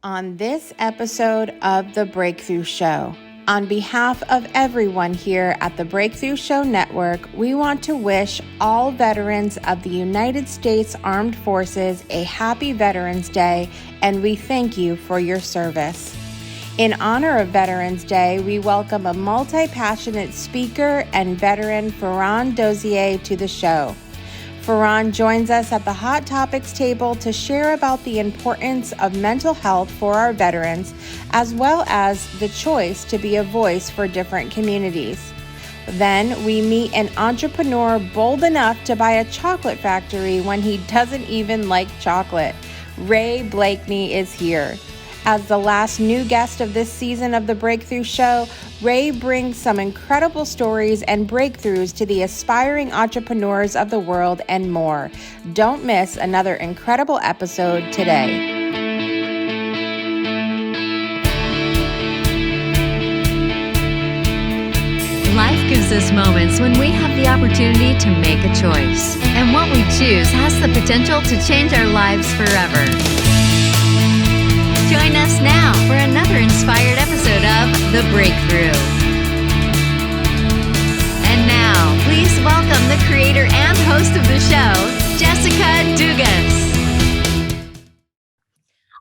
on this episode of The Breakthrough Show. On behalf of everyone here at the Breakthrough Show Network, we want to wish all veterans of the United States Armed Forces a happy Veterans Day, and we thank you for your service. In honor of Veterans Day, we welcome a multi-passionate speaker and veteran, Farron Dozier, to the show. Farron joins us at the Hot Topics table to share about the importance of mental health for our veterans, as well as the choice to be a voice for different communities. Then we meet an entrepreneur bold enough to buy a chocolate factory when he doesn't even like chocolate. Ray Blakney is here. As the last new guest of this season of The Breakthrough Show, Ray brings some incredible stories and breakthroughs to the aspiring entrepreneurs of the world and more. Don't miss another incredible episode today. Life gives us moments when we have the opportunity to make a choice, and what we choose has the potential to change our lives forever. Join us now for another inspired episode of The Breakthrough. And now, please welcome the creator and host of the show, Jessica Dugas.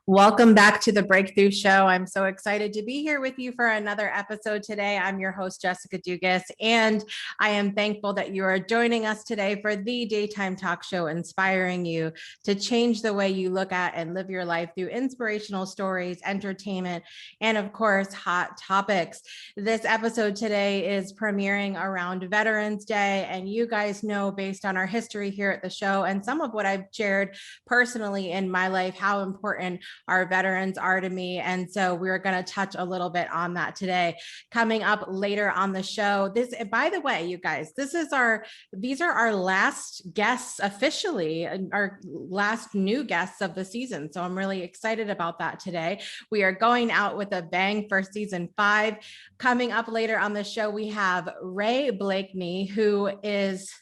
Welcome back to The Breakthrough Show. I'm so excited to be here with you for another episode today. I'm your host, Jessica Dugas, and I am thankful that you are joining us today for the daytime talk show, inspiring you to change the way you look at and live your life through inspirational stories, entertainment, and of course, hot topics. This episode today is premiering around Veterans Day, and you guys know, based on our history here at the show and some of what I've shared personally in my life, how important our veterans are to me. And so we're going to touch a little bit on that today. Coming up later on the show, by the way, you guys, these are our last guests officially, our last new guests of the season. So I'm really excited about that today. We are going out with a bang for season 5. Coming up later on the show, we have Ray Blakney, who is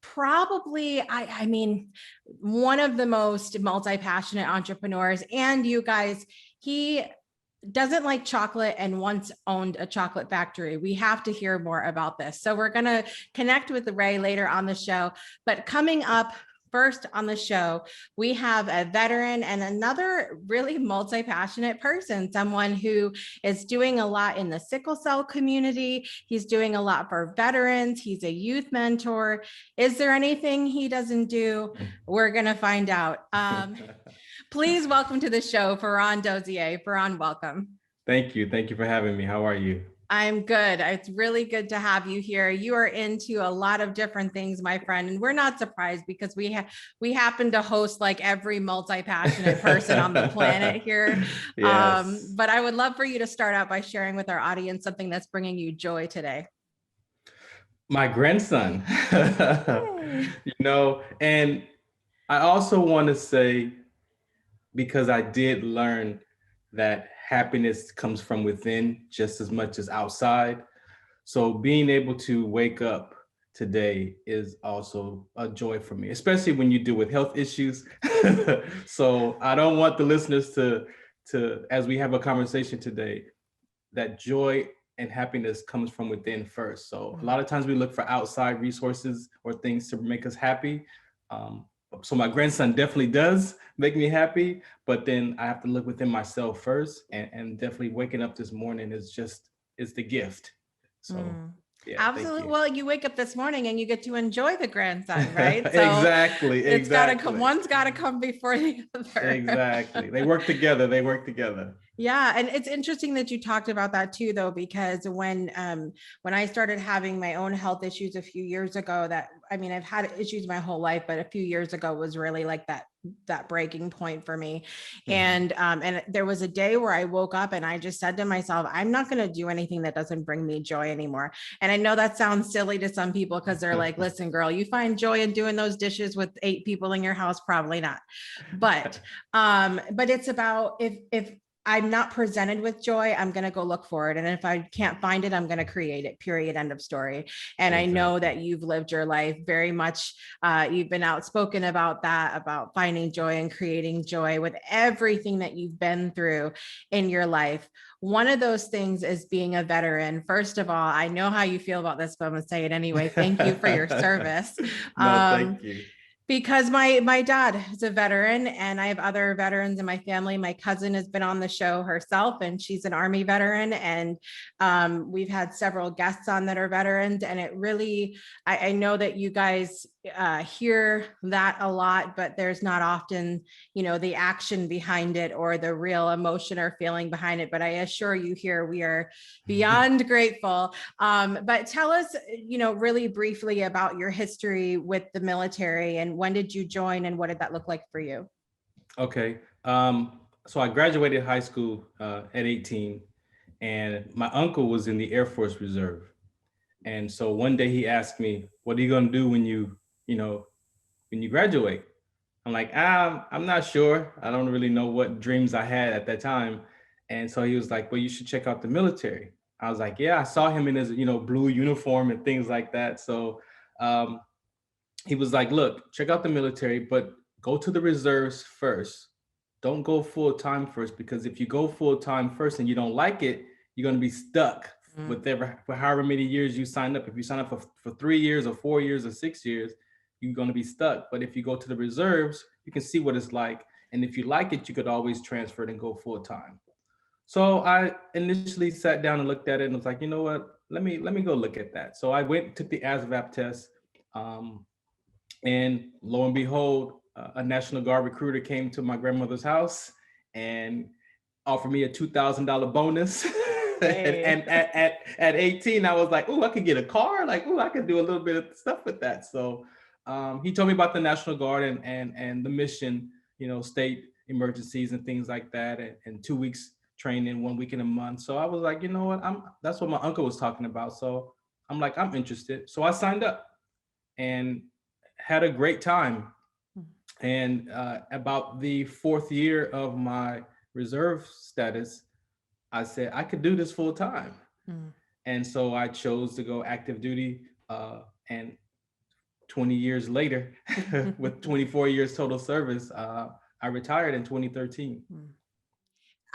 probably, I mean, one of the most multi-passionate entrepreneurs. And you guys, he doesn't like chocolate and once owned a chocolate factory. We have to hear more about this. So we're going to connect with Ray later on the show. But coming up first on the show, we have a veteran and another really multi-passionate person, someone who is doing a lot in the sickle cell community. He's doing a lot for veterans. He's a youth mentor. Is there anything he doesn't do? We're going to find out. Please welcome to the show, Farron Dozier. Farron, welcome. Thank you. Thank you for having me. How are you? I'm good. It's really good to have you here. You are into a lot of different things, my friend, and we're not surprised because we happen to host like every multi-passionate person on the planet here. Yes. But I would love for you to start out by sharing with our audience something that's bringing you joy today. My grandson, and I also want to say, because I did learn that happiness comes from within just as much as outside. So being able to wake up today is also a joy for me, especially when you deal with health issues. So I don't want the listeners to, as we have a conversation today, that joy and happiness comes from within first. So a lot of times we look for outside resources or things to make us happy. So my grandson definitely does make me happy, but then I have to look within myself first, and definitely waking up this morning is the gift. So yeah, absolutely. Well, you wake up this morning and you get to enjoy the grandson, right? So exactly. It's got to come. One's got to come before the other. Exactly. They work together. Yeah. And it's interesting that you talked about that too, though, because when I started having my own health issues a few years ago, I've had issues my whole life, but a few years ago was really like that breaking point for me. And there was a day where I woke up and I just said to myself, I'm not going to do anything that doesn't bring me joy anymore. And I know that sounds silly to some people because they're like, listen, girl, you find joy in doing those dishes with 8 people in your house? Probably not. But it's about if I'm not presented with joy, I'm going to go look for it. And if I can't find it, I'm going to create it, period, end of story. And I know that you've lived your life very much. You've been outspoken about that, about finding joy and creating joy with everything that you've been through in your life. One of those things is being a veteran. First of all, I know how you feel about this, but I'm going to say it anyway. Thank you for your service. No, thank you. Because my dad is a veteran and I have other veterans in my family. My cousin has been on the show herself and she's an Army veteran. And we've had several guests on that are veterans. And it really, I know that you guys hear that a lot, but there's not often, the action behind it or the real emotion or feeling behind it. But I assure you here, we are beyond grateful. But tell us, really briefly about your history with the military and when did you join and what did that look like for you? Okay. So I graduated high school at 18 and my uncle was in the Air Force Reserve. And so one day he asked me, what are you going to do when you graduate? I'm like, I'm not sure. I don't really know what dreams I had at that time. And so he was like, well, you should check out the military. I was like, yeah, I saw him in his, blue uniform and things like that. So he was like, look, check out the military, but go to the reserves first. Don't go full time first, because if you go full time first and you don't like it, you're going to be stuck with however many years you sign up. If you sign up for 3 years or 4 years or 6 years, you're going to be stuck. But if you go to the reserves, you can see what it's like. And if you like it, you could always transfer it and go full time. So I initially sat down and looked at it and was like, you know what, let me go look at that. So I went, took the ASVAB test. And lo and behold, a National Guard recruiter came to my grandmother's house and offered me a $2,000 bonus. Hey. and at 18, I was like, oh, I could get a car. Like, oh, I could do a little bit of stuff with that. So he told me about the National Guard and the mission, state emergencies and things like that. And 2 weeks training, 1 week in a month. So I was like, you know what, that's what my uncle was talking about. So I'm like, I'm interested. So I signed up and had a great time. And about the 4th year of my reserve status, I said I could do this full time. And so I chose to go active duty. And 20 years later, with 24 years total service, I retired in 2013.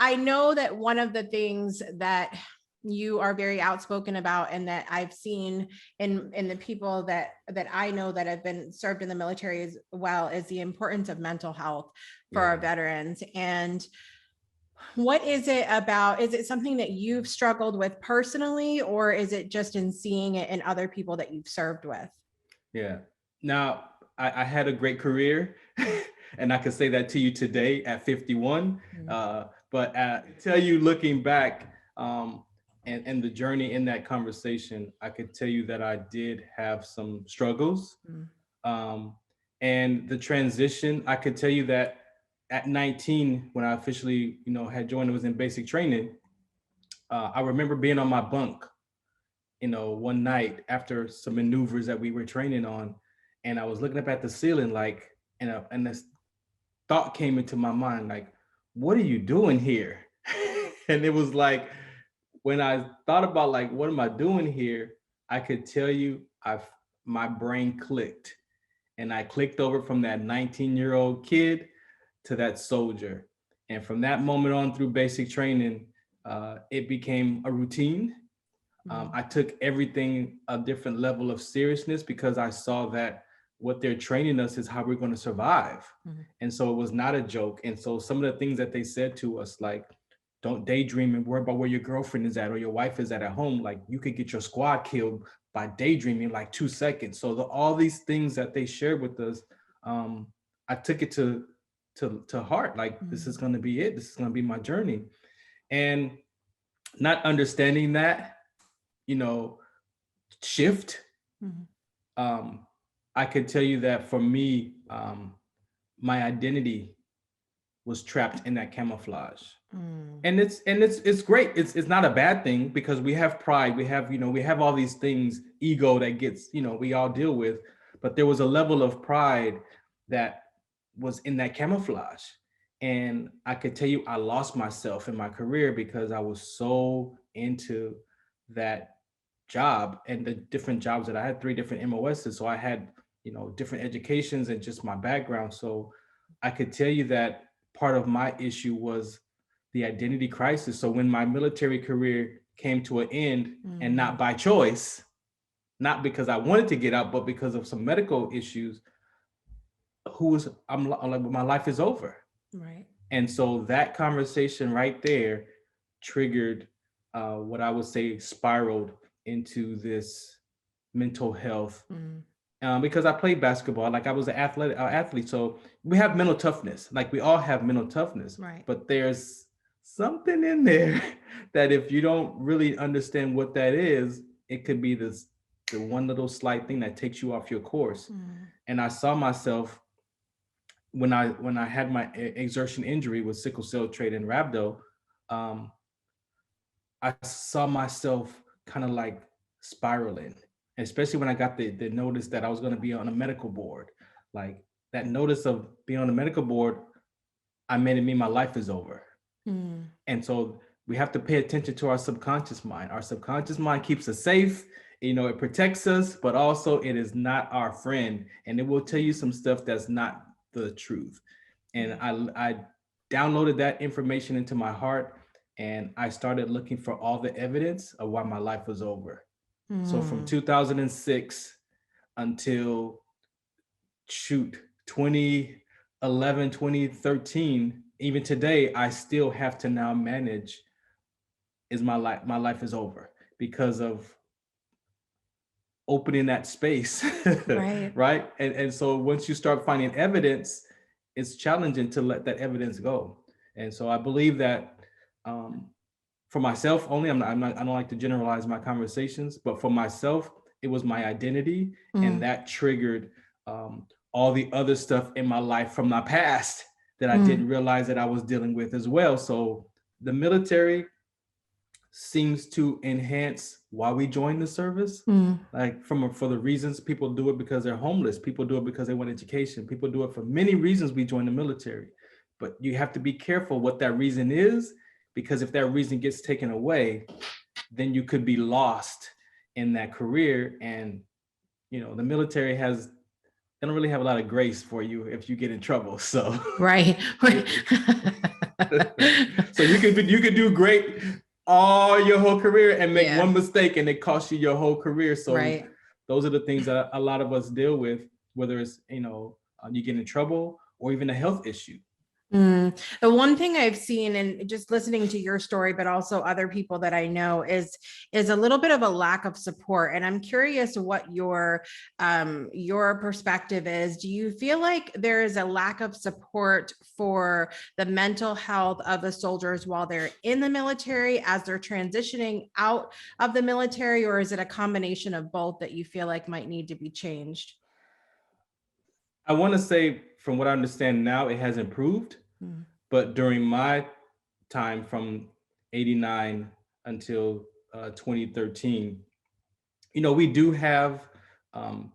I know that one of the things that you are very outspoken about and that I've seen in the people that I know that have been served in the military as well is the importance of mental health for our veterans. And what is it about? Is it something that you've struggled with personally, or is it just in seeing it in other people that you've served with? Yeah. Now, I had a great career and I can say that to you today at 51. But I tell you, looking back, and the journey in that conversation, I could tell you that I did have some struggles. And the transition, I could tell you that at 19, when I officially, had joined and was in basic training, I remember being on my bunk, one night after some maneuvers that we were training on, and I was looking up at the ceiling, like, and this thought came into my mind, like, what are you doing here? And it was like, when I thought about like, what am I doing here? I could tell you, my brain clicked, and I clicked over from that 19-year-old kid to that soldier. And from that moment on through basic training, it became a routine. I took everything a different level of seriousness because I saw that what they're training us is how we're going to survive. And so it was not a joke. And so some of the things that they said to us, like, don't daydream and worry about where your girlfriend is at or your wife is at home. Like, you could get your squad killed by daydreaming like 2 seconds. So all these things that they shared with us, I took it to heart. Like, this is going to be it. This is going to be my journey. And not understanding that, shift, I could tell you that for me, my identity was trapped in that camouflage. And it's great. It's not a bad thing because we have pride. We have, we have all these things, ego that gets, we all deal with, but there was a level of pride that was in that camouflage. And I could tell you, I lost myself in my career because I was so into that job and the different jobs that I had, 3 different MOSs. So I had, different educations and just my background. So I could tell you that part of my issue was the identity crisis. So when my military career came to an end, and not by choice, not because I wanted to get out, but because of some medical issues, I'm like, my life is over. Right. And so that conversation right there triggered what I would say spiraled into this mental health. Because I played basketball, like I was an athlete. So we have mental toughness, like we all have mental toughness, Right. but there's something in there that if you don't really understand what that is, it could be the one little slight thing that takes you off your course. And I saw myself when I had my exertion injury with sickle cell trait and rhabdo. I saw myself kind of like spiraling, especially when I got the notice that I was going to be on a medical board. Like that notice of being on the medical board, I made it mean my life is over. And so we have to pay attention to our subconscious mind. Our subconscious mind keeps us safe. It protects us, but also it is not our friend. And it will tell you some stuff that's not the truth. And I downloaded that information into my heart, and I started looking for all the evidence of why my life was over. So from 2006 until 2011, 2013, even today, I still have to now manage, is my life is over because of opening that space. Right. Right. And so once you start finding evidence, it's challenging to let that evidence go. And so I believe that for myself only, I don't like to generalize my conversations, but for myself, it was my identity, and that triggered all the other stuff in my life from my past that I didn't realize that I was dealing with as well. So the military seems to enhance why we join the service. Like for the reasons people do it, because they're homeless, people do it because they want education, people do it for many reasons we join the military. But you have to be careful what that reason is, because if that reason gets taken away, then you could be lost in that career. And the military they don't really have a lot of grace for you if you get in trouble. So Right. so you could do great all your whole career and make one mistake and it costs you your whole career. So those are the things that a lot of us deal with, whether it's you get in trouble or even a health issue. The one thing I've seen, and just listening to your story, but also other people that I know, is a little bit of a lack of support. And I'm curious what your perspective is. Do you feel like there is a lack of support for the mental health of the soldiers while they're in the military, as they're transitioning out of the military, or is it a combination of both that you feel like might need to be changed? I want to say, from what I understand now, it has improved. But during my time from 89 until 2013, we do have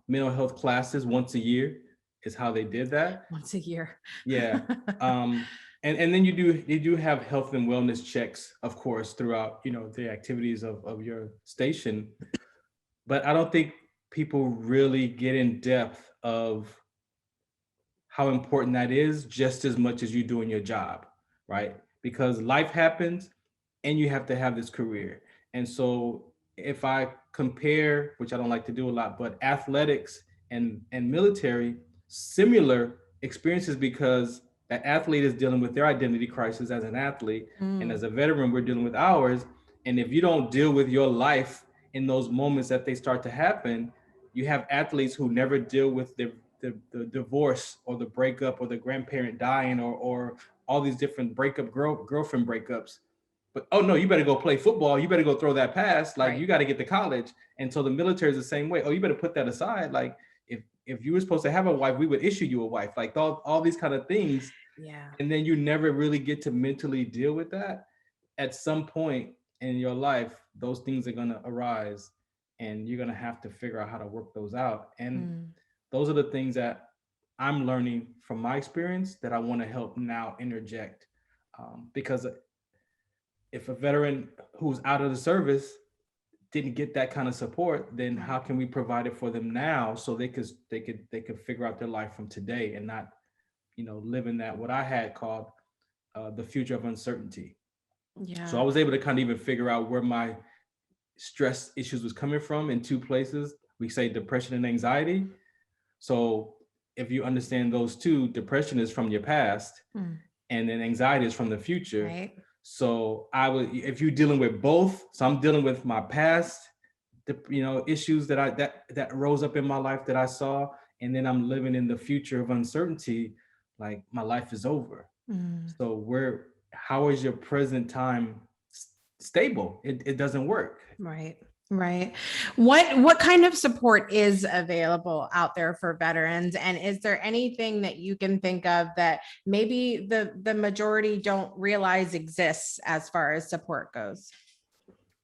mental health classes once a year is how they did that. Once a year. Yeah. And then you do have health and wellness checks, of course, throughout, the activities of your station. But I don't think people really get in depth of how important that is, just as much as you doing your job, right? Because life happens and you have to have this career. And so if I compare, which I don't like to do a lot, but athletics and military, similar experiences, because that athlete is dealing with their identity crisis as an athlete, and as a veteran, we're dealing with ours. And if you don't deal with your life in those moments that they start to happen, you have athletes who never deal with the divorce or the breakup or the grandparent dying or all these different girlfriend breakups. But oh no, you better go play football. You better go throw that pass. Like, you got to get to college. And so the military is the same way. Oh, you better put that aside. Like if you were supposed to have a wife, we would issue you a wife. Like all these kind of things. Yeah. And then you never really get to mentally deal with that. At some point in your life, those things are going to arise, and you're going to have to figure out how to work those out. And those are the things that I'm learning from my experience that I want to help now interject. Because if a veteran who's out of the service didn't get that kind of support, then how can we provide it for them now so they could figure out their life from today and not, live in that what I had called the future of uncertainty. Yeah. So I was able to kind of even figure out where my stress issues was coming from in two places. We say depression and anxiety. So if you understand those two, depression is from your past, and then anxiety is from the future. Right. So if you're dealing with both, so I'm dealing with my past, issues that rose up in my life that I saw, and then I'm living in the future of uncertainty, like my life is over. So how is your present time stable? It doesn't work. Right. Right. What kind of support is available out there for veterans? And is there anything that you can think of that maybe the majority don't realize exists as far as support goes?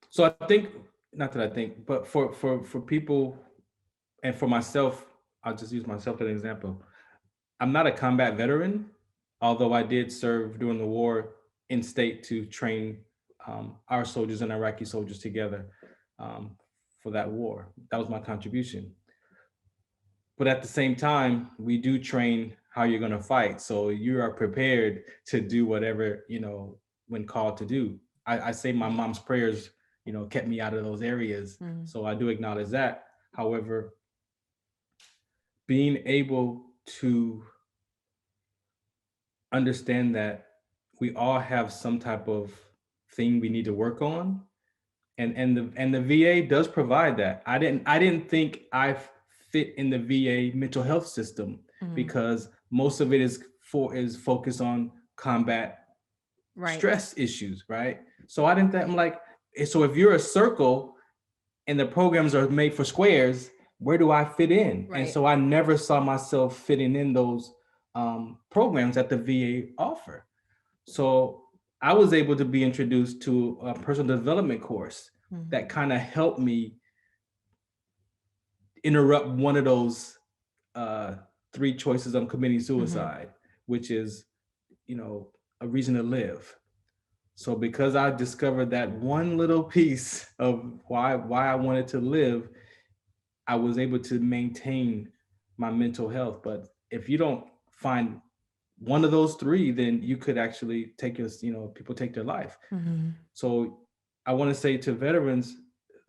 So I think, not that I think, but for people and for myself, I'll just use myself as an example. I'm not a combat veteran, although I did serve during the war in state to train our soldiers and Iraqi soldiers together for that war. That was my contribution. But at the same time, we do train how you're going to fight. So you are prepared to do whatever, when called to do. I say my mom's prayers, kept me out of those areas. So I do acknowledge that. However, being able to understand that we all have some type of thing we need to work on, and the VA does provide that. I didn't think I fit in the VA mental health system because most of it is focused on combat stress issues, right? So I didn't think, I'm like, so if you're a circle and the programs are made for squares, where do I fit in? And so I never saw myself fitting in those programs that the VA offer. So I was able to be introduced to a personal development course that kind of helped me interrupt one of those 3 choices of committing suicide, which is, a reason to live. So because I discovered that one little piece of why I wanted to live, I was able to maintain my mental health. But if you don't find one of those 3, then you could actually people take their life. So I want to say to veterans,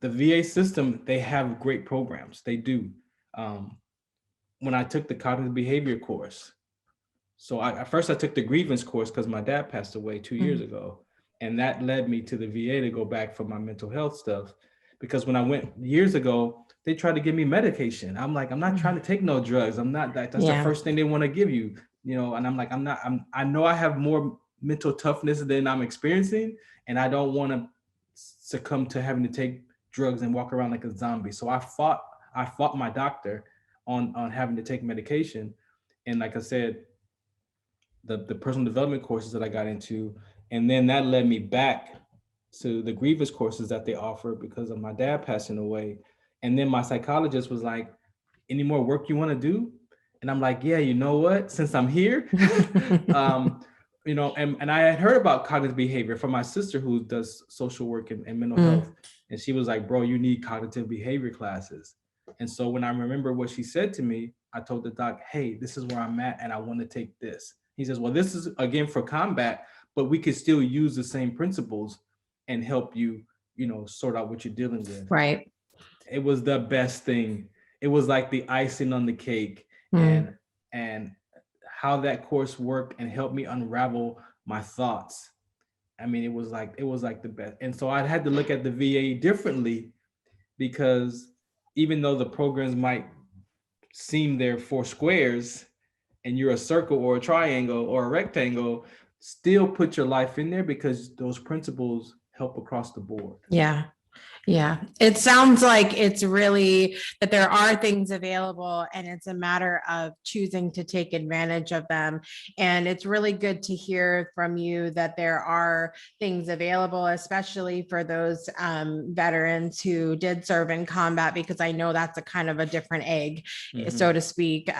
the VA system, they have great programs. They do. When I took the cognitive behavior course, so at first I took the grievance course because my dad passed away 2 years ago. And that led me to the VA to go back for my mental health stuff. Because when I went years ago, they tried to give me medication. I'm like, I'm not trying to take no drugs. I'm not that. That's the first thing they want to give you, and I'm like, I know I have more mental toughness than I'm experiencing. And I don't want to succumb to having to take drugs and walk around like a zombie. So I fought my doctor on having to take medication. And like I said, the personal development courses that I got into, and then that led me back to the grievance courses that they offer because of my dad passing away. And then my psychologist was like, any more work you want to do? And I'm like, yeah, you know what? Since I'm here, and I had heard about cognitive behavior from my sister who does social work and mental health. And she was like, bro, you need cognitive behavior classes. And so when I remember what she said to me, I told the doc, hey, this is where I'm at and I want to take this. He says, well, this is again for combat, but we could still use the same principles and help you, sort out what you're dealing with. Right. It was the best thing. It was like the icing on the cake. And how that course worked and helped me unravel my thoughts. I mean, it was like the best. And so I had to look at the VA differently because even though the programs might seem they're 4 squares and you're a circle or a triangle or a rectangle, still put your life in there because those principles help across the board. Yeah. Yeah, it sounds like it's really that there are things available and it's a matter of choosing to take advantage of them. And it's really good to hear from you that there are things available, especially for those veterans who did serve in combat, because I know that's a kind of a different egg, so to speak.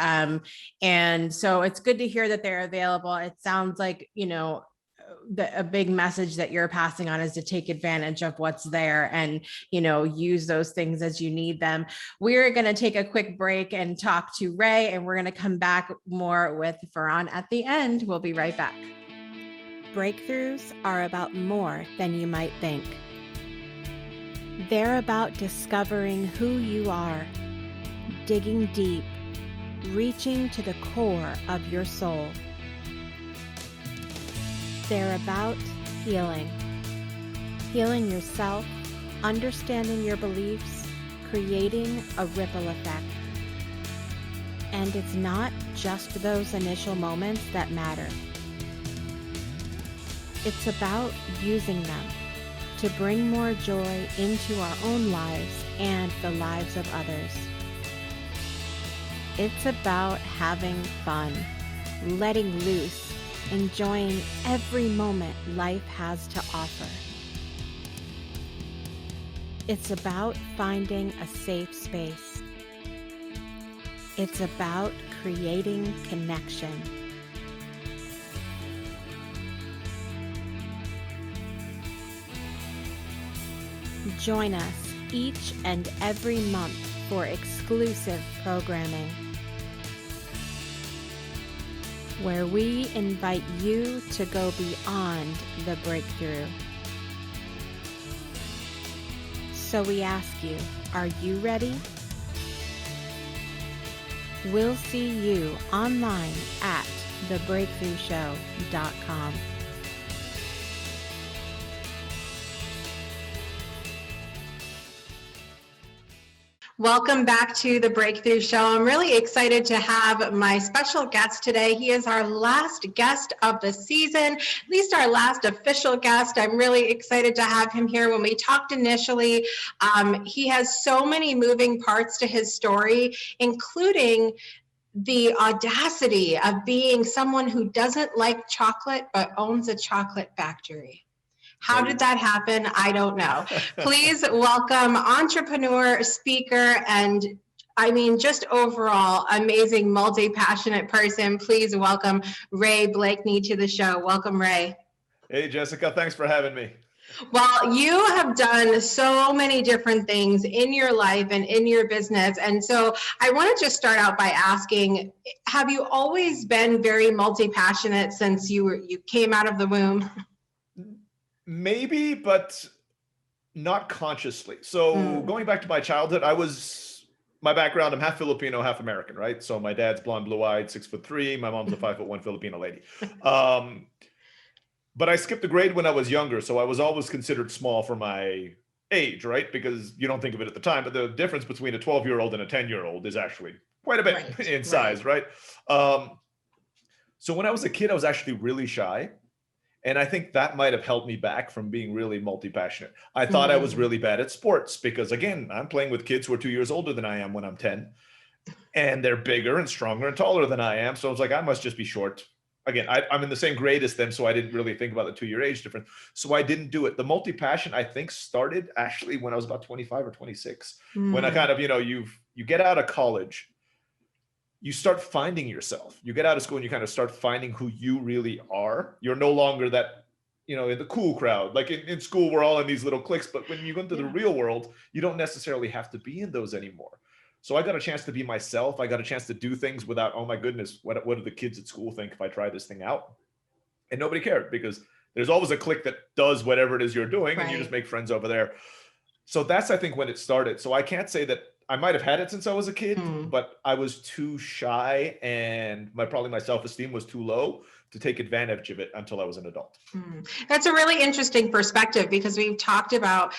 And so it's good to hear that they're available. It sounds like, a big message that you're passing on is to take advantage of what's there and use those things as you need them. We're going to take a quick break and talk to Ray, and we're going to come back more with Farron at the end. We'll be right back. Breakthroughs are about more than you might think. They're about discovering who you are, digging deep, reaching to the core of your soul. They're about healing yourself, understanding your beliefs, creating a ripple effect. And it's not just those initial moments that matter. It's about using them to bring more joy into our own lives and the lives of others. It's about having fun, letting loose, enjoying every moment life has to offer. It's about finding a safe space. It's about creating connection. Join us each and every month for exclusive programming, where we invite you to go beyond the breakthrough. So we ask you, are you ready? We'll see you online at thebreakthroughshow.com. Welcome back to the Breakthrough Show. I'm really excited to have my special guest today. He is our last guest of the season, at least our last official guest. I'm really excited to have him here. When we talked initially, he has so many moving parts to his story, including the audacity of being someone who doesn't like chocolate but owns a chocolate factory. How did that happen? I don't know. Please welcome entrepreneur, speaker, and just overall amazing, multi-passionate person. Please welcome Ray Blakney to the show. Welcome, Ray. Hey, Jessica. Thanks for having me. Well, you have done so many different things in your life and in your business. And so I want to just start out by asking, have you always been very multi-passionate since you came out of the womb? Maybe, but not consciously. So going back to my childhood, my background, I'm half Filipino, half American, right? So my dad's blonde, blue-eyed, 6'3". My mom's a 5'1" Filipino lady. But I skipped a grade when I was younger. So I was always considered small for my age, right? Because you don't think of it at the time, but the difference between a 12-year-old and a 10-year-old is actually quite a bit in size, right? So when I was a kid, I was actually really shy. And I think that might have held me back from being really multi-passionate. I thought I was really bad at sports because, again, I'm playing with kids who are 2 years older than I am when I'm 10. And they're bigger and stronger and taller than I am. So I was like, I must just be short. Again, I'm in the same grade as them, so I didn't really think about the 2-year age difference. So I didn't do it. The multi-passion, I think, started actually when I was about 25 or 26. When I kind of, you get out of college, you start finding yourself. You get out of school and you kind of start finding who you really are. You're no longer that, in the cool crowd. Like in school, we're all in these little cliques, but when you go into the real world, you don't necessarily have to be in those anymore. So I got a chance to be myself. I got a chance to do things without, oh my goodness, what do the kids at school think if I try this thing out? And nobody cared because there's always a clique that does whatever it is you're doing and you just make friends over there. So that's, I think, when it started. So I can't say that I might have had it since I was a kid, but I was too shy and probably my self-esteem was too low to take advantage of it until I was an adult. That's a really interesting perspective because we've talked about,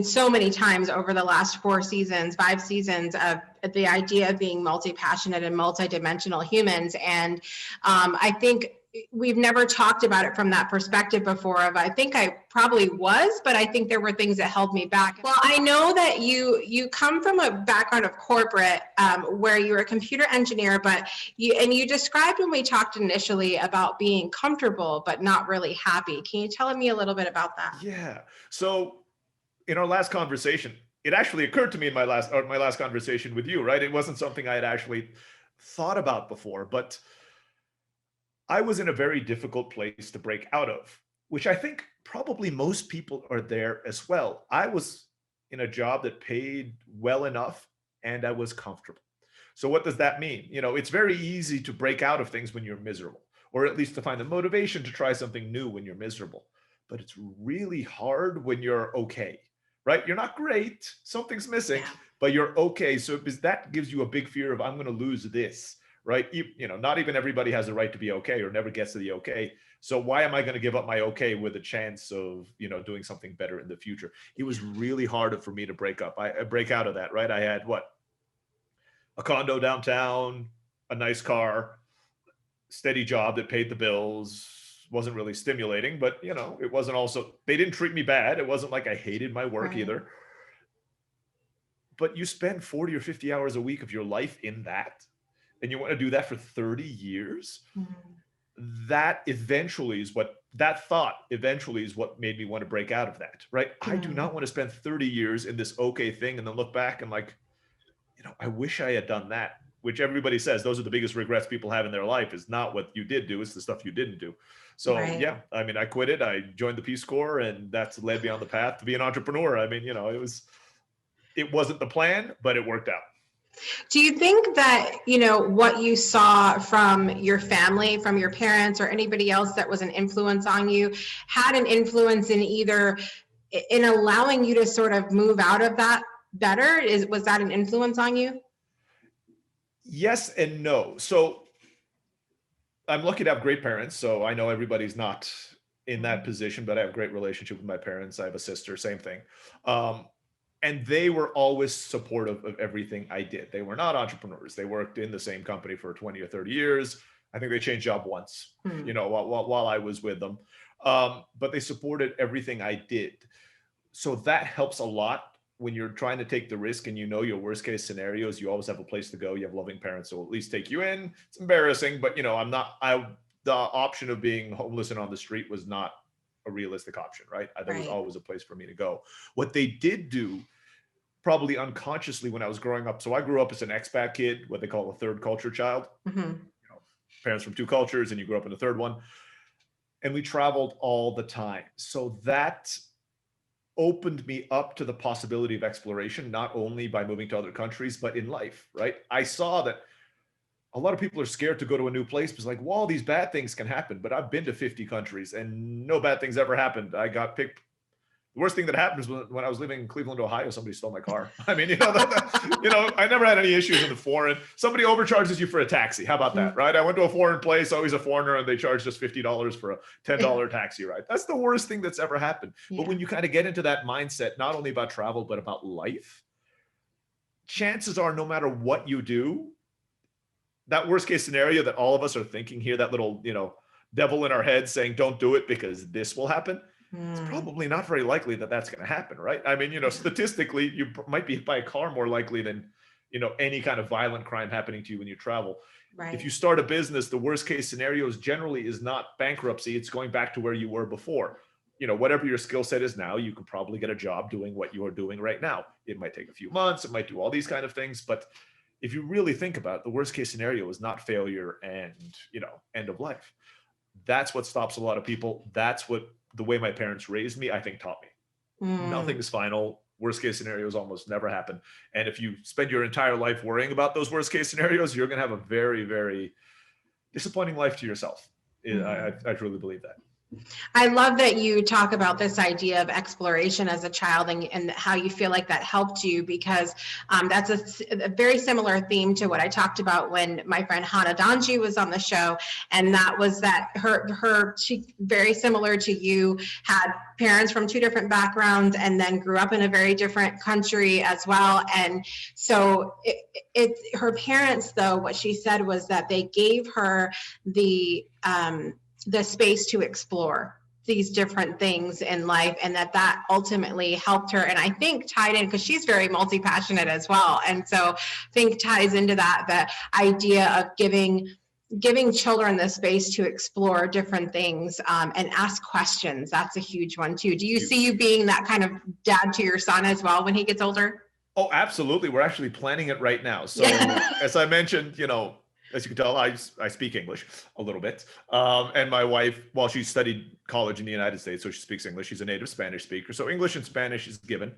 so many times over the last 5 seasons of the idea of being multi-passionate and multi-dimensional humans. And I think we've never talked about it from that perspective before of, I think I probably was, but I think there were things that held me back. Well, I know that you come from a background of corporate where you were a computer engineer, but you described when we talked initially about being comfortable, but not really happy. Can you tell me a little bit about that? Yeah. So in our last conversation, it actually occurred to me in my last conversation with you, right? It wasn't something I had actually thought about before, but I was in a very difficult place to break out of, which I think probably most people are there as well. I was in a job that paid well enough and I was comfortable. So what does that mean? It's very easy to break out of things when you're miserable, or at least to find the motivation to try something new when you're miserable. But it's really hard when you're okay, right? You're not great, something's missing, but you're okay. So because that gives you a big fear of, I'm going to lose this. Right? Not even everybody has the right to be okay or never gets to the okay. So why am I going to give up my okay with a chance of, doing something better in the future? It was really hard for me to break out of that, right? I had a condo downtown, a nice car, steady job that paid the bills, wasn't really stimulating, but it wasn't also, they didn't treat me bad. It wasn't like I hated my work either. But you spend 40 or 50 hours a week of your life in that, and you want to do that for 30 years, that thought eventually is what made me want to break out of that, right? I do not want to spend 30 years in this okay thing and then look back and I wish I had done that, which everybody says those are the biggest regrets people have in their life, is not what you did do, it's the stuff you didn't do. So yeah, I quit it. I joined the Peace Corps, and that's led me on the path to be an entrepreneur. It wasn't the plan, but it worked out. Do you think that, what you saw from your family, from your parents or anybody else that was an influence on you, had an influence in allowing you to sort of move out of that better? Was that an influence on you? Yes and no. So I'm lucky to have great parents. So I know everybody's not in that position, but I have a great relationship with my parents. I have a sister, same thing. And they were always supportive of everything I did. They were not entrepreneurs. They worked in the same company for 20 or 30 years. I think they changed job once, while I was with them. But they supported everything I did. So that helps a lot when you're trying to take the risk and your worst case scenarios. You always have a place to go. You have loving parents who will at least take you in. It's embarrassing, but the option of being homeless and on the street was not a realistic option, right? There was always a place for me to go. What they did do, probably unconsciously when I was growing up. So I grew up as an expat kid, what they call a third culture child. Parents from two cultures, and you grew up in the third one. And we traveled all the time. So that opened me up to the possibility of exploration, not only by moving to other countries, but in life, right? I saw that a lot of people are scared to go to a new place because all these bad things can happen. But I've been to 50 countries and no bad things ever happened. I got picked. The worst thing that happened was when I was living in Cleveland, Ohio, somebody stole my car. I never had any issues in the foreign. Somebody overcharges you for a taxi. How about that, right? I went to a foreign place, always a foreigner, and they charged us $50 for a $10 taxi ride. That's the worst thing that's ever happened. Yeah. But when you kind of get into that mindset, not only about travel, but about life, chances are no matter what you do, that worst case scenario that all of us are thinking here, that little, devil in our head saying, don't do it because this will happen. It's probably not very likely that that's going to happen, right? Statistically, you might be hit by a car more likely than, any kind of violent crime happening to you when you travel. Right. If you start a business, the worst case scenario generally is not bankruptcy. It's going back to where you were before. Whatever your skill set is now, you could probably get a job doing what you are doing right now. It might take a few months. It might do all these kind of things. But if you really think about it, the worst case scenario is not failure and, end of life. That's what stops a lot of people. That's what the way my parents raised me, I think, taught me. Nothing is final. Worst case scenarios almost never happen. And if you spend your entire life worrying about those worst case scenarios, you're going to have a very, very disappointing life to yourself. I truly believe that. I love that you talk about this idea of exploration as a child and how you feel like that helped you, because that's a very similar theme to what I talked about when my friend Hannah Donji was on the show. And that was that she very similar to you, had parents from two different backgrounds and then grew up in a very different country as well. And so her parents, though, what she said was that they gave her the the space to explore these different things in life, and that ultimately helped her, and I think tied in, because she's very multi-passionate as well, and so I think ties into that, the idea of giving children the space to explore different things, and ask questions. That's a huge one too. Do you see you being that kind of dad to your son as well when he gets older? Oh, absolutely. We're actually planning it right now. So as I mentioned, as you can tell, I speak English a little bit. And my wife, well, she studied college in the United States, so she speaks English. She's a native Spanish speaker. So English and Spanish is given.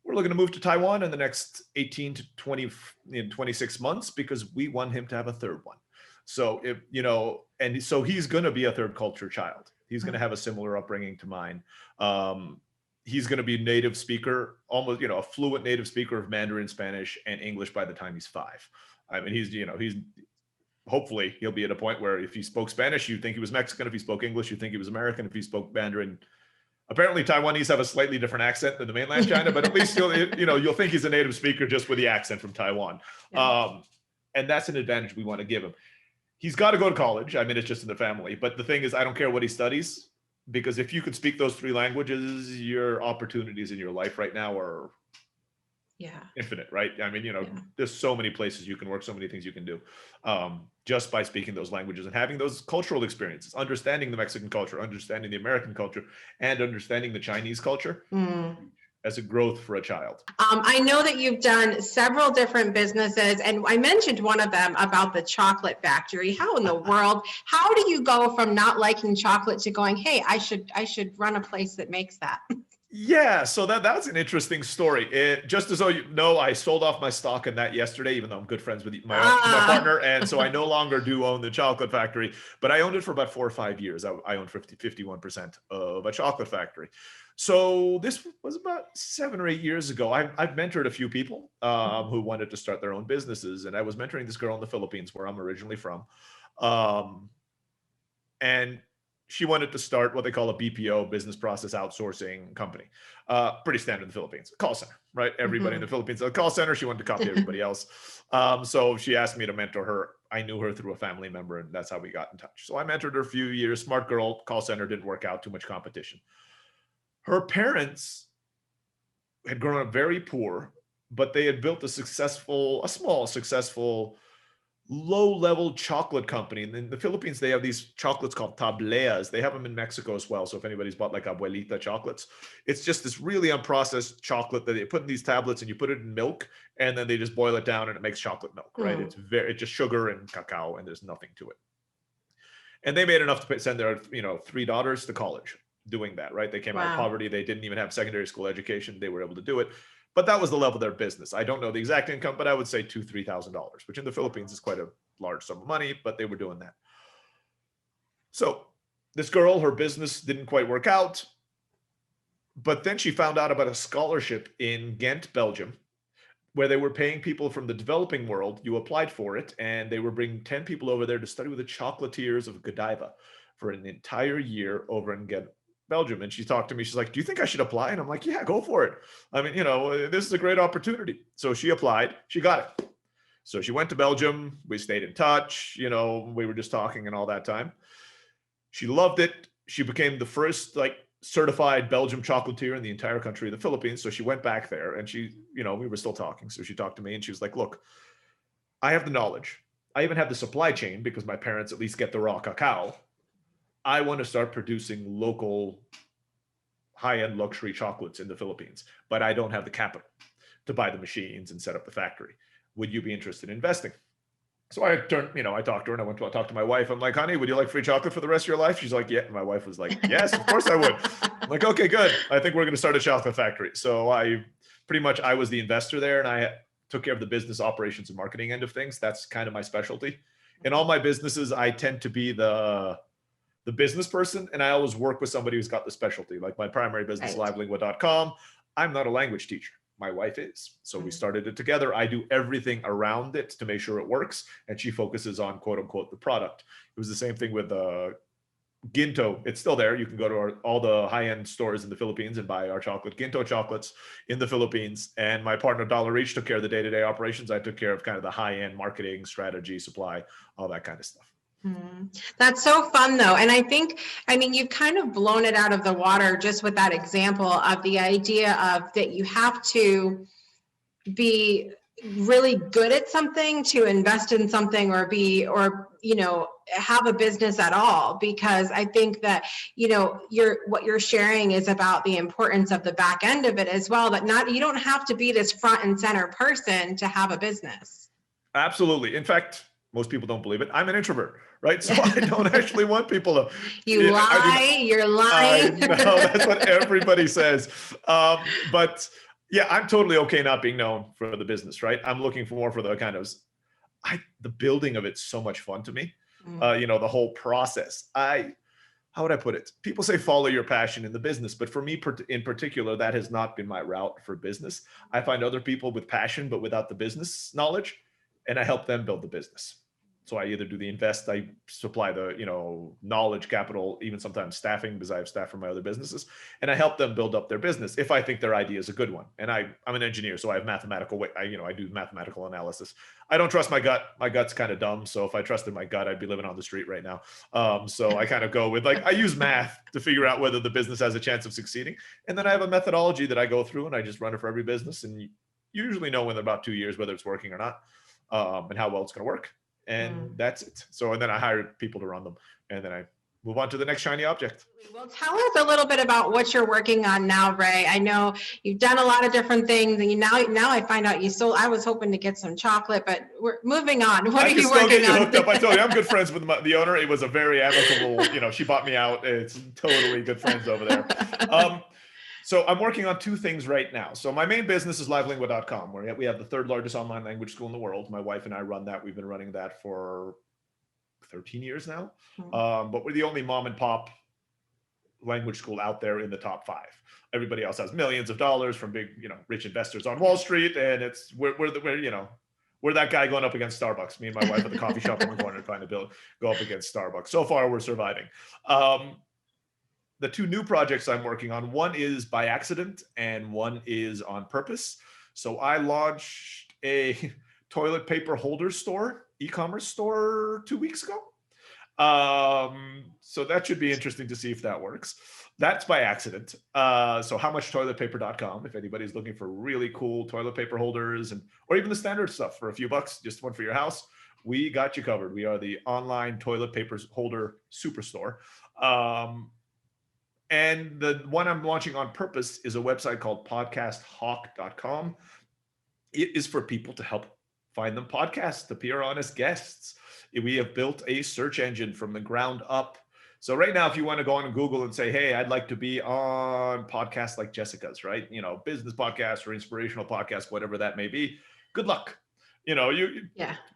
We're looking to move to Taiwan in the next 18 to 26 months because we want him to have a third one. So and so he's going to be a third culture child. He's going to have a similar upbringing to mine. He's going to be a native speaker, almost, a fluent native speaker of Mandarin, Spanish, and English by the time he's 5. I mean, he's hopefully he'll be at a point where if he spoke Spanish, you'd think he was Mexican. If he spoke English, you'd think he was American. If he spoke Mandarin, apparently Taiwanese have a slightly different accent than the mainland China, but at least you'll think he's a native speaker just with the accent from Taiwan. Yeah. And that's an advantage we want to give him. He's got to go to college. I mean, it's just in the family. But the thing is, I don't care what he studies, because if you could speak those 3 languages, your opportunities in your life right now are infinite, right? I mean, there's so many places you can work, so many things you can do, just by speaking those languages and having those cultural experiences, understanding the Mexican culture, understanding the American culture, and understanding the Chinese culture. As a growth for a child. I know that you've done several different businesses, and I mentioned one of them about the chocolate factory. How in the world, how do you go from not liking chocolate to going, hey, I should run a place that makes that? Yeah, so that's an interesting story. Just as though you know, I sold off my stock in that yesterday, even though I'm good friends with my partner, and so I no longer do own the chocolate factory, but I owned it for about 4 or 5 years. I owned 51% of a chocolate factory. So this was about 7 or 8 years ago. I've mentored a few people who wanted to start their own businesses, and I was mentoring this girl in the Philippines, where I'm originally from, and she wanted to start what they call a BPO, business process outsourcing company. Pretty standard in the Philippines, a call center, right? Everybody in the Philippines has a call center. She wanted to copy everybody else. So she asked me to mentor her. I knew her through a family member, and that's how we got in touch. So I mentored her a few years. Smart girl, call center, didn't work out, too much competition. Her parents had grown up very poor, but they had built a small, successful, low-level chocolate company. And in the Philippines, they have these chocolates called tableas. They have them in Mexico as well. So if anybody's bought like abuelita chocolates, it's just this really unprocessed chocolate that they put in these tablets, and you put it in milk, and then they just boil it down and it makes chocolate milk, right? It's just sugar and cacao, and there's nothing to it. And they made enough to send their 3 daughters to college doing that, right? They came out of poverty. They didn't even have secondary school education. They were able to do it. But that was the level of their business. I don't know the exact income, but I would say $2,000-$3,000, which in the Philippines is quite a large sum of money, but they were doing that. So this girl, her business didn't quite work out, but then she found out about a scholarship in Ghent, Belgium, where they were paying people from the developing world. You applied for it, and they were bringing 10 people over there to study with the chocolatiers of Godiva for an entire year over in Ghent, Belgium. And she talked to me. She's like, do you think I should apply? And I'm like, yeah, go for it. I mean, this is a great opportunity. So she applied. She got it. So she went to Belgium. We stayed in touch. We were just talking and all that time. She loved it. She became the first certified Belgium chocolatier in the entire country of the Philippines. So she went back there, and she, we were still talking. So she talked to me, and she was like, look, I have the knowledge. I even have the supply chain because my parents at least get the raw cacao. I want to start producing local high-end luxury chocolates in the Philippines, but I don't have the capital to buy the machines and set up the factory. Would you be interested in investing? So I talked to her, and I went to talk to my wife. I'm like, honey, would you like free chocolate for the rest of your life? She's like, yeah. And my wife was like, yes, of course I would. I'm like, okay, good. I think we're going to start a chocolate factory. So I was the investor there, and I took care of the business operations and marketing end of things. That's kind of my specialty. In all my businesses, I tend to be the business person, and I always work with somebody who's got the specialty. Like my primary business, livelingua.com. I'm not a language teacher. My wife is. So we started it together. I do everything around it to make sure it works, and she focuses on quote unquote the product. It was the same thing with Ginto. It's still there. You can go to all the high-end stores in the Philippines and buy our chocolate, Ginto chocolates in the Philippines. And my partner Dollar Reach took care of the day-to-day operations. I took care of kind of the high-end marketing, strategy, supply, all that kind of stuff. That's so fun though. And I think, I mean, you've kind of blown it out of the water just with that example of the idea of that you have to be really good at something to invest in something or be, or, you know, have a business at all. Because I think that, you know, what you're sharing is about the importance of the back end of it as well, that you don't have to be this front and center person to have a business. Absolutely. In fact, most people don't believe it. I'm an introvert, right? So I don't actually want people to. You're lying. I know, that's what everybody says. But yeah, I'm totally okay not being known for the business, right? I'm looking for the kind of, the building of it's so much fun to me. You know, the whole process. How would I put it? People say follow your passion in the business, but for me in particular, that has not been my route for business. I find other people with passion, but without the business knowledge, and I help them build the business. So I either do the invest, I supply the, you know, knowledge, capital, even sometimes staffing, because I have staff from my other businesses, and I help them build up their business if I think their idea is a good one. And I'm an engineer, so I have mathematical way. I do mathematical analysis. I don't trust my gut. My gut's kind of dumb. So if I trusted my gut, I'd be living on the street right now. So I kind of go with, like, I use math to figure out whether the business has a chance of succeeding. And then I have a methodology that I go through, and I just run it for every business. And you usually know within about 2 years whether it's working or not, and how well it's going to work. And that's it. So, and then I hire people to run them, and then I move on to the next shiny object. Well, tell us a little bit about what you're working on now, Ray. I know you've done a lot of different things, and now I find out you sold. I was hoping to get some chocolate, but we're moving on. What are you working on? Hooked up. I told you, I'm good friends with the owner. It was a very amicable. You know, she bought me out. It's totally good friends over there. So I'm working on 2 things right now. So my main business is livelingua.com, where we have the 3rd largest online language school in the world. My wife and I run that. We've been running that for 13 years now. But we're the only mom and pop language school out there in the top 5. Everybody else has millions of dollars from big, you know, rich investors on Wall Street. And it's, we're that guy going up against Starbucks. Me and my wife at the coffee shop in the corner trying to go up against Starbucks. So far, we're surviving. The 2 new projects I'm working on, one is by accident and one is on purpose. So I launched a toilet paper holder store, e-commerce store 2 weeks ago. So that should be interesting to see if that works. That's by accident. So howmuchtoiletpaper.com, if anybody's looking for really cool toilet paper holders, or even the standard stuff for a few bucks, just one for your house, we got you covered. We are the online toilet paper holder superstore. And the one I'm launching on purpose is a website called podcasthawk.com. It is for people to help find them podcasts, to appear on as guests. We have built a search engine from the ground up. So right now, if you want to go on Google and say, hey, I'd like to be on podcasts like Jessica's, right? You know, business podcast or inspirational podcast, whatever that may be. Good luck. You know, you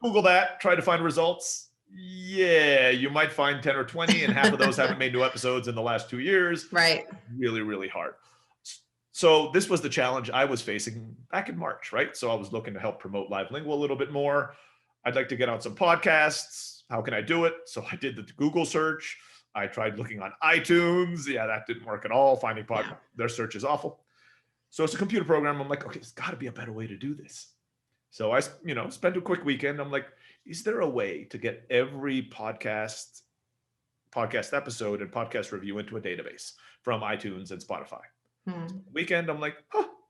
Google that, try to find results. Yeah, you might find 10 or 20, and half of those haven't made new episodes in the last 2 years. Right. Really, really hard. So this was the challenge I was facing back in March, right? So I was looking to help promote Live Lingual a little bit more. I'd like to get on some podcasts. How can I do it? So I did the Google search. I tried looking on iTunes. Yeah, that didn't work at all. Finding their search is awful. So it's a computer program. I'm like, okay, there's got to be a better way to do this. So I, spent a quick weekend. I'm like, is there a way to get every podcast episode and podcast review into a database from iTunes and Spotify? Weekend, I'm like,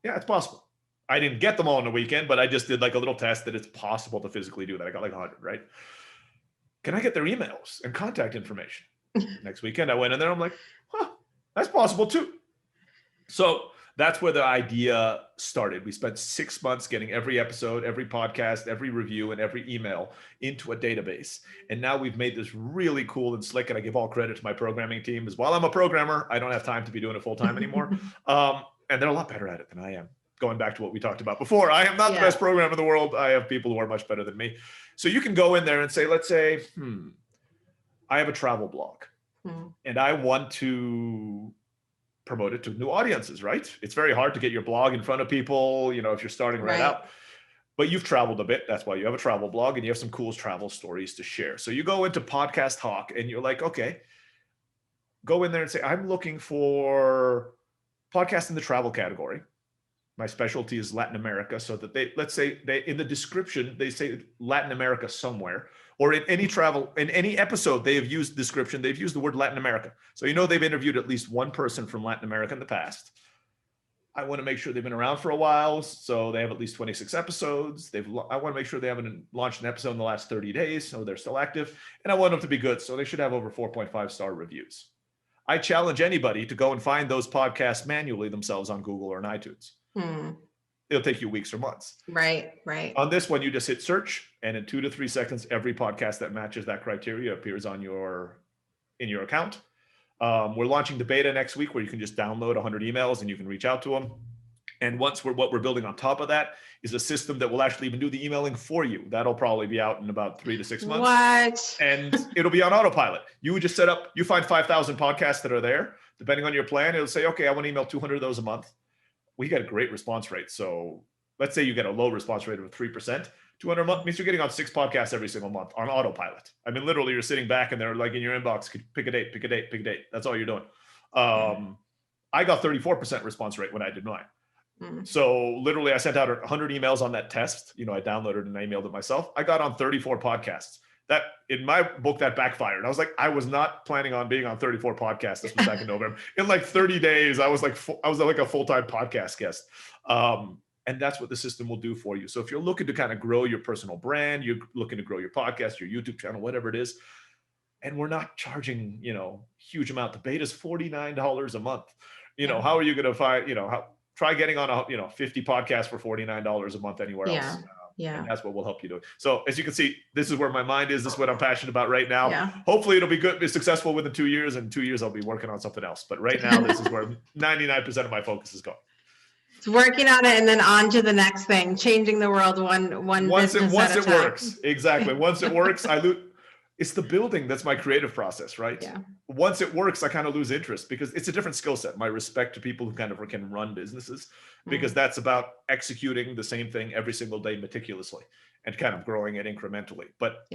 yeah, it's possible. I didn't get them all in the weekend, but I just did like a little test that it's possible to physically do that. I got like 100, right? Can I get their emails and contact information? Next weekend, I went in there. I'm like, that's possible too. So that's where the idea started. We spent 6 months getting every episode, every podcast, every review, and every email into a database. And now we've made this really cool and slick, and I give all credit to my programming team, as while I'm a programmer, I don't have time to be doing it full time anymore. And they're a lot better at it than I am. Going back to what we talked about before, I am not the best programmer in the world. I have people who are much better than me. So you can go in there and say, let's say, I have a travel blog and I want to promote it to new audiences, right? It's very hard to get your blog in front of people, if you're starting right out, but you've traveled a bit. That's why you have a travel blog and you have some cool travel stories to share. So you go into Podcast Hawk and you're like, okay, go in there and say, I'm looking for podcasts in the travel category. My specialty is Latin America. So that let's say in the description, they say Latin America somewhere, or in any travel, in any episode they have used description, they've used the word Latin America. So they've interviewed at least one person from Latin America in the past. I want to make sure they've been around for a while, so they have at least 26 episodes. I want to make sure they haven't launched an episode in the last 30 days, so they're still active. And I want them to be good, so they should have over 4.5-star reviews. I challenge anybody to go and find those podcasts manually themselves on Google or on iTunes. It'll take you weeks or months. Right. On this one, you just hit search, and in 2 to 3 seconds, every podcast that matches that criteria appears in your account. We're launching the beta next week, where you can just download 100 emails and you can reach out to them. And what we're building on top of that is a system that will actually even do the emailing for you. That'll probably be out in about 3 to 6 months. What? And it'll be on autopilot. You would just set up, you find 5,000 podcasts that are there. Depending on your plan, it'll say, okay, I want to email 200 of those a month. We get a great response rate. So let's say you get a low response rate of 3%. 200 a month means you're getting on 6 podcasts every single month on autopilot. I mean, literally, you're sitting back and they're like in your inbox, pick a date. That's all you're doing. I got 34% response rate when I did mine. So literally, I sent out 100 emails on that test. I downloaded and I emailed it myself. I got on 34 podcasts. That, in my book, that backfired. I was like, I was not planning on being on 34 podcasts. This was back in November. In like 30 days, I was like a full-time podcast guest. And that's what the system will do for you. So if you're looking to kind of grow your personal brand, you're looking to grow your podcast, your YouTube channel, whatever it is, and we're not charging, huge amount. The beta is $49 a month. How are you going to find, try getting on 50 podcasts for $49 a month anywhere else. And that's what will help you do. So as you can see, this is where my mind is. This is what I'm passionate about right now. Yeah. Hopefully it'll be successful within 2 years. In 2 years, I'll be working on something else. But right now, this is where 99% of my focus is going. It's working on it and then on to the next thing, changing the world one once business it at a time. works. Exactly. Once it works, it's the building that's my creative process, right? Yeah. Once it works, I kind of lose interest because it's a different skill set. My respect to people who kind of can run businesses, because that's about executing the same thing every single day meticulously and kind of growing it incrementally. But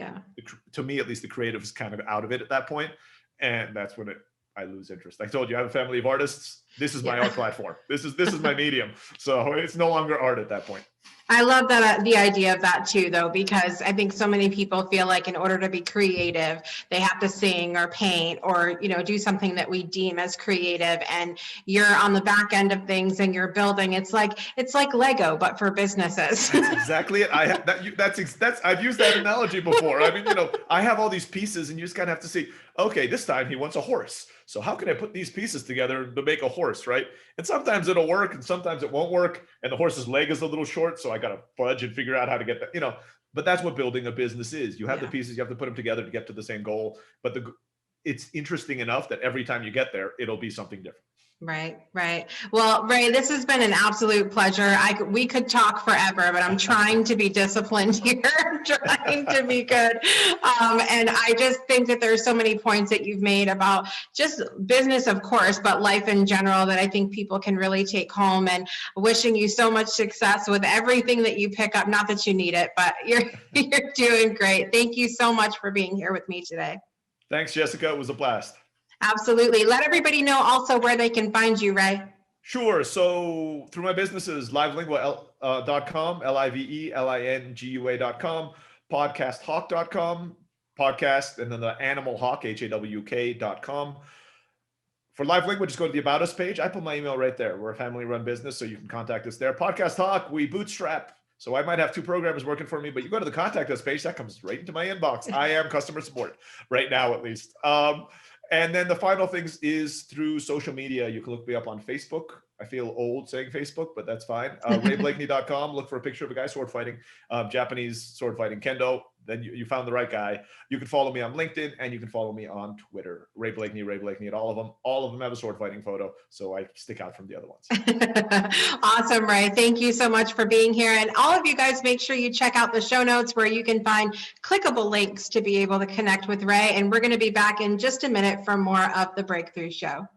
to me, at least, the creative is kind of out of it at that point, and that's when I lose interest. I told you, I have a family of artists. This is my art platform. This is my medium. So it's no longer art at that point. I love that the idea of that too, though, because I think so many people feel like in order to be creative, they have to sing or paint or do something that we deem as creative. And you're on the back end of things and you're building. It's like Lego, but for businesses. That's exactly it. I've used that analogy before. I mean, I have all these pieces, and you just kind of have to see. Okay, this time he wants a horse. So how can I put these pieces together to make a horse, right? And sometimes it'll work and sometimes it won't work. And the horse's leg is a little short. So I got to fudge and figure out how to get that, but that's what building a business is. You have the pieces, you have to put them together to get to the same goal. But it's interesting enough that every time you get there, it'll be something different. Right. Well, Ray, this has been an absolute pleasure. We could talk forever, but I'm trying to be disciplined here. I'm trying to be good. And I just think that there's so many points that you've made about just business, of course, but life in general that I think people can really take home, and wishing you so much success with everything that you pick up. Not that you need it, but you're doing great. Thank you so much for being here with me today. Thanks, Jessica. It was a blast. Absolutely. Let everybody know also where they can find you, Ray. Sure. So through my businesses, livelingua.com, livelingua.com, podcasthawk.com, podcast, and then the animal hawk, HAWK.com. For Live Lingua, just go to the About Us page. I put my email right there. We're a family-run business, so you can contact us there. Podcast Hawk, we bootstrap. So I might have 2 programmers working for me, but you go to the Contact Us page, that comes right into my inbox. I am customer support right now, at least. And then the final things is through social media. You can look me up on Facebook. I feel old saying Facebook, but that's fine. RayBlakney.com. Look for a picture of a guy sword fighting, Japanese sword fighting kendo. Then you found the right guy. You can follow me on LinkedIn and you can follow me on Twitter. Ray Blakney at all of them. All of them have a sword fighting photo, so I stick out from the other ones. Awesome, Ray. Thank you so much for being here. And all of you guys, make sure you check out the show notes where you can find clickable links to be able to connect with Ray. And we're going to be back in just a minute for more of the Breakthrough Show.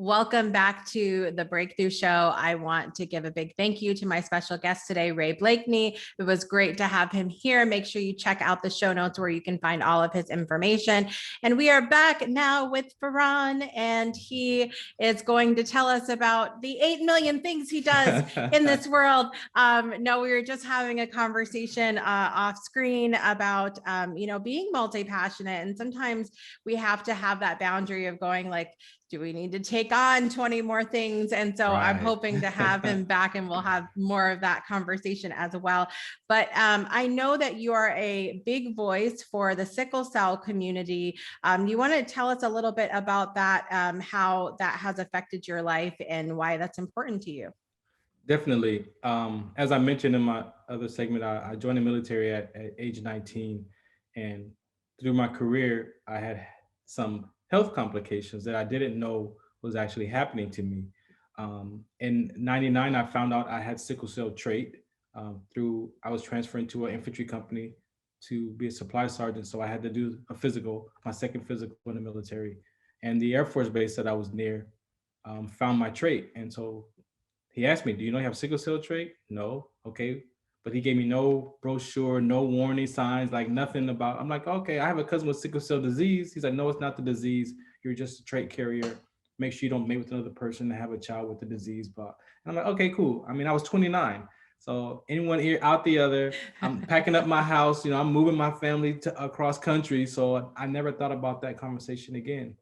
Welcome back to the Breakthrough Show. I want to give a big thank you to my special guest today, Ray Blakney. It was great to have him here. Make sure you check out the show notes where you can find all of his information. And we are back now with Farron, and he is going to tell us about the 8 million things he does in this world. No, we were just having a conversation off screen about, being multi-passionate. And sometimes we have to have that boundary of going like, do we need to take on 20 more things? And so I'm hoping to have him back, and we'll have more of that conversation as well. But I know that you are a big voice for the sickle cell community. You want to tell us a little bit about that, how that has affected your life and why that's important to you? Definitely. As I mentioned in my other segment, I joined the military at age 19. And through my career, I had some health complications that I didn't know was actually happening to me. In 99, I found out I had sickle cell trait I was transferring to an infantry company to be a supply sergeant. So I had to do a physical, my second physical in the military. And the Air Force base that I was near found my trait. And so he asked me, do you know you have sickle cell trait? No. Okay. But he gave me no brochure, no warning signs, like nothing about, I'm like, okay, I have a cousin with sickle cell disease. He's like, no, it's not the disease. You're just a trait carrier. Make sure you don't mate with another person and have a child with the disease. But and I'm like, okay, cool. I mean, I was 29. So anyone here out the other, I'm packing up my house, I'm moving my family to across country. So I never thought about that conversation again.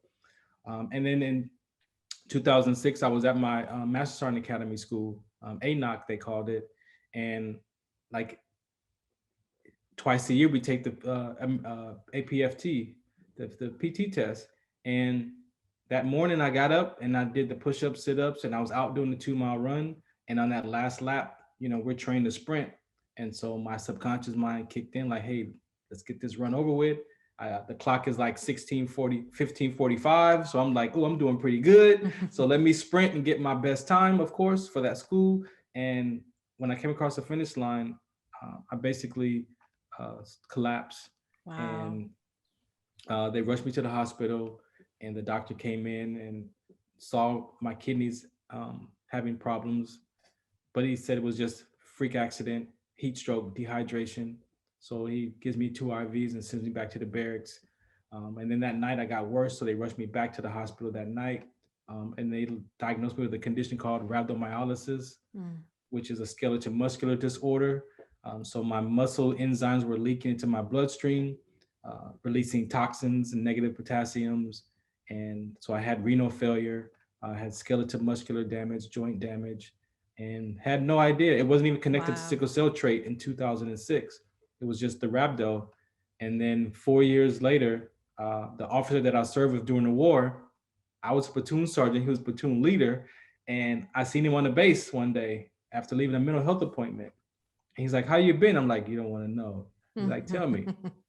And then in 2006, I was at my Master Sergeant Academy school, ANOC, they called it. And like twice a year, we take the APFT, the PT test. And that morning I got up and I did the push-ups, sit-ups, and I was out doing the 2-mile run. And on that last lap, we're trained to sprint. And so my subconscious mind kicked in like, hey, let's get this run over with. The clock is like 15:45. So I'm like, oh, I'm doing pretty good. So let me sprint and get my best time, of course, for that school. And when I came across the finish line, I basically collapsed. Wow. And they rushed me to the hospital, and the doctor came in and saw my kidneys having problems. But he said it was just freak accident, heat stroke, dehydration. So he gives me 2 IVs and sends me back to the barracks. And then that night I got worse. So they rushed me back to the hospital that night. And they diagnosed me with a condition called rhabdomyolysis, which is a skeletal muscular disorder. So my muscle enzymes were leaking into my bloodstream, releasing toxins and negative potassiums. And so I had renal failure, I had skeletal muscular damage, joint damage, and had no idea. It wasn't even connected to sickle cell trait in 2006. It was just the rhabdo. And then 4 years later, the officer that I served with during the war, I was a platoon sergeant, he was platoon leader. And I seen him on the base one day after leaving a mental health appointment. And he's like, how you been? I'm like, you don't want to know. He's like, tell me.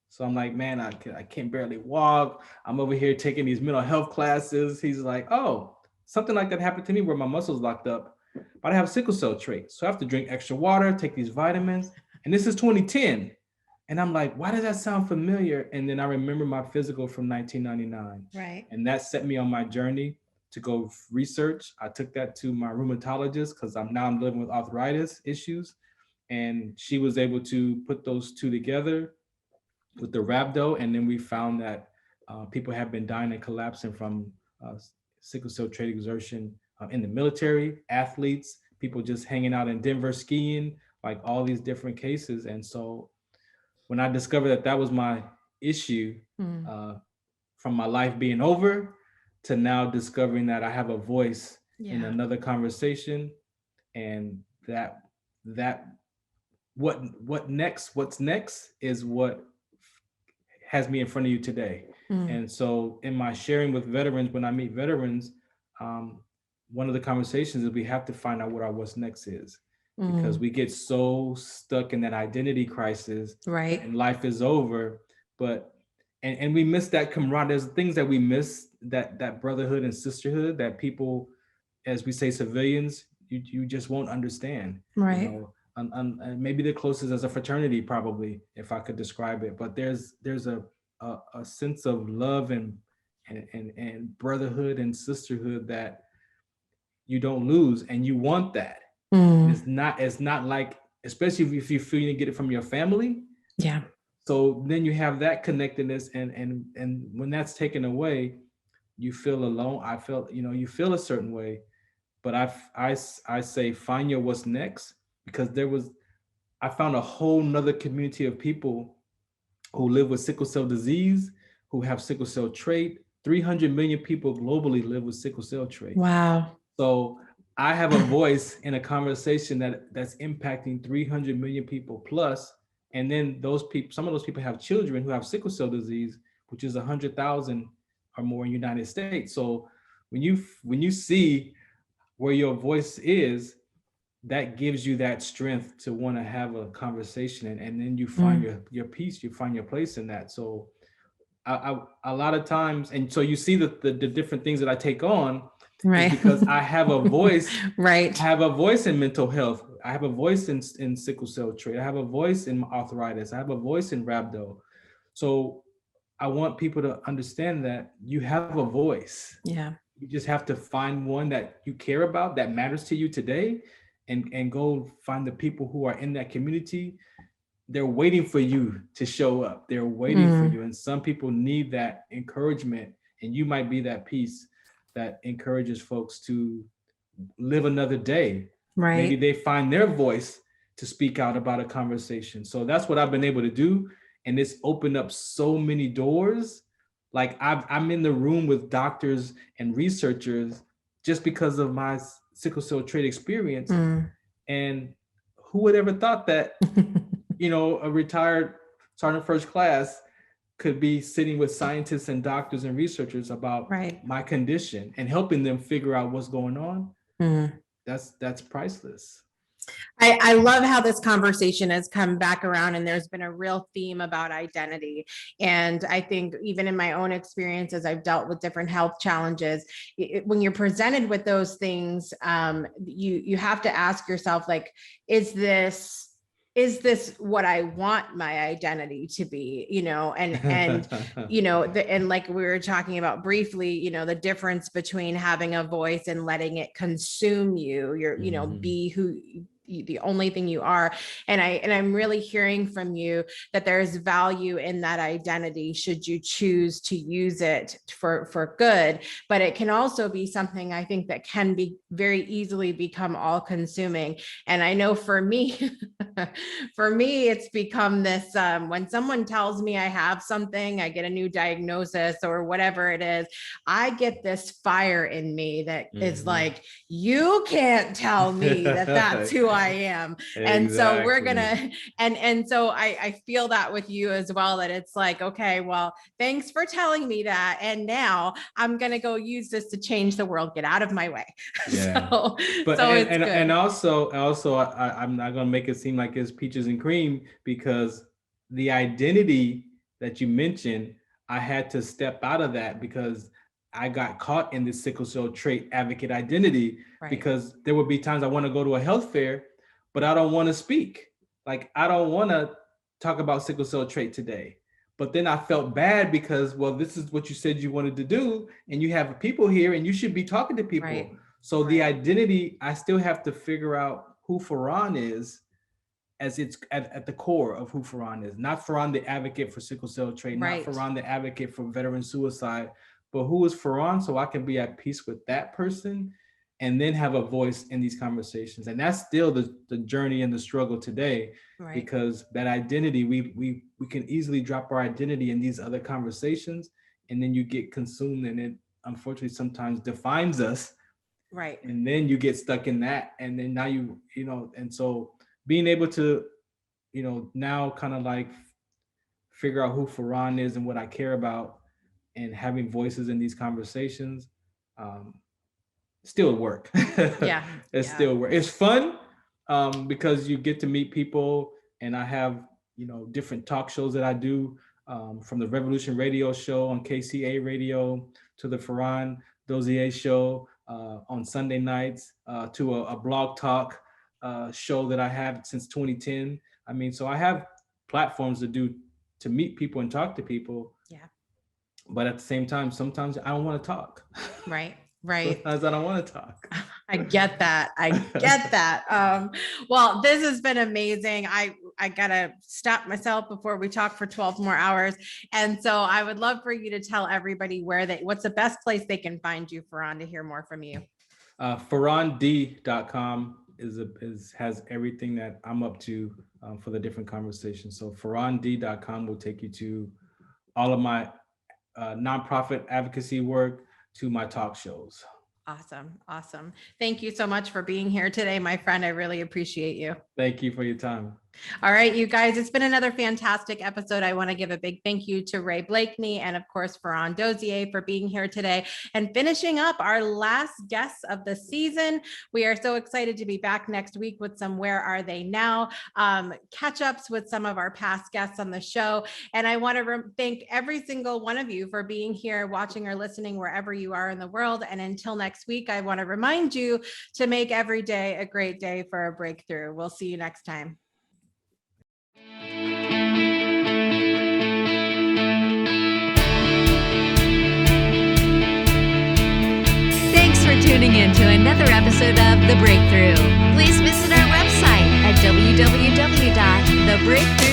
So I'm like, man, I can't barely walk. I'm over here taking these mental health classes. He's like, oh, something like that happened to me where my muscles locked up, but I have sickle cell trait. So I have to drink extra water, take these vitamins. And this is 2010. And I'm like, why does that sound familiar? And then I remember my physical from 1999. Right. And that set me on my journey to go research. I took that to my rheumatologist because I'm living with arthritis issues. And she was able to put those two together with the rhabdo. And then we found that people have been dying and collapsing from sickle cell trait exertion in the military, athletes, people just hanging out in Denver skiing, like all these different cases. And so when I discovered that that was my issue, from my life being over to now discovering that I have a voice in another conversation, and that what's next is what has me in front of you today. And so in my sharing with veterans, when I meet veterans, one of the conversations is we have to find out what our what's next is. Because we get so stuck in that identity crisis, right? And life is over, but and we miss that camaraderie. There's things that we miss, that brotherhood and sisterhood that people, as we say, civilians, you just won't understand, right? And maybe the closest as a fraternity, probably, if I could describe it. But there's a sense of love and brotherhood and sisterhood that you don't lose, and you want that. Mm. It's not like, especially if you feel you get it from your family. Yeah. So then you have that connectedness, and when that's taken away, you feel alone. I felt, you feel a certain way, but I say find your what's next, because I found a whole nother community of people who live with sickle cell disease, who have sickle cell trait. 300 million people globally live with sickle cell trait. Wow. So I have a voice in a conversation that's impacting 300 million people plus. And then those people, some of those people have children who have sickle cell disease, which is 100,000 or more in the United States. So when you see where your voice is, that gives you that strength to want to have a conversation, and then you find your peace, you find your place in that. So a lot of times, and so you see the different things that I take on, right? Because I have a voice, right? I have a voice in mental health. I have a voice in sickle cell trait. I have a voice in arthritis. I have a voice in rhabdo. So I want people to understand that you have a voice. Yeah. You just have to find one that you care about, that matters to you today, and go find the people who are in that community. They're waiting for you to show up. They're waiting for you. And some people need that encouragement, and you might be that piece that encourages folks to live another day. Right. Maybe they find their voice to speak out about a conversation. So that's what I've been able to do. And it's opened up so many doors. Like I'm in the room with doctors and researchers just because of my sickle cell trait experience. And who would ever thought that, a retired sergeant first class could be sitting with scientists and doctors and researchers about my condition and helping them figure out what's going on. That's priceless. I love how this conversation has come back around, and there's been a real theme about identity. And I think even in my own experience, as I've dealt with different health challenges, when you're presented with those things, you have to ask yourself, like, is this what I want my identity to be, and like we were talking about briefly, the difference between having a voice and letting it consume you, be who the only thing you are. And I'm really hearing from you that there's value in that identity should you choose to use it for good, but it can also be something I think that can be very easily become all consuming. And I know for me, it's become this, when someone tells me I have something, I get a new diagnosis or whatever it is, I get this fire in me that is like, you can't tell me that that's who I am. And so we're gonna, and so I feel that with you as well, that it's like, okay, well, thanks for telling me that. And now I'm gonna go use this to change the world. Get out of my way. Yeah. And also I'm not gonna make it seem like it's peaches and cream, because the identity that you mentioned, I had to step out of that because I got caught in the sickle cell trait advocate identity, because there would be times I want to go to a health fair, but I don't want to speak. Like, I don't want to talk about sickle cell trait today. But then I felt bad because, well, this is what you said you wanted to do, and you have people here and you should be talking to people. So the identity, I still have to figure out who Farron is, as it's at the core of who Farron is. Not Farron the advocate for sickle cell trait, not Farron the advocate for veteran suicide, but who is Farron, so I can be at peace with that person and then have a voice in these conversations. And that's still the journey and the struggle today, because that identity, we can easily drop our identity in these other conversations, and then you get consumed, and it unfortunately sometimes defines us. And then you get stuck in that, and then now and so being able to, now kind of like figure out who Farron is and what I care about, and having voices in these conversations, still work. Still work. It's fun, because you get to meet people, and I have, different talk shows that I do, from the Revolution Radio show on KCA radio to the Farron Dozier show on Sunday nights, to a blog talk show that I have since 2010. I mean, so I have platforms to meet people and talk to people. But at the same time, sometimes I don't want to talk. Right. Sometimes I don't want to talk. I get that. I get that. Well, this has been amazing. I gotta stop myself before we talk for 12 more hours. And so I would love for you to tell everybody what's the best place they can find you, Farron, to hear more from you. FarronD.com has everything that I'm up to for the different conversations. So FarronD.com will take you to all of my nonprofit advocacy work, to my talk shows. Awesome. Thank you so much for being here today, my friend. I really appreciate you. Thank you for your time. All right, you guys, it's been another fantastic episode. I want to give a big thank you to Ray Blakney and, of course, Farron Dozier for being here today and finishing up our last guests of the season. We are so excited to be back next week with some Where Are They Now catch-ups with some of our past guests on the show. And I want to thank every single one of you for being here, watching or listening wherever you are in the world. And until next week, I want to remind you to make every day a great day for a breakthrough. We'll see you next time. Thanks for tuning in to another episode of The Breakthrough. Please visit our website at www.thebreakthrough.com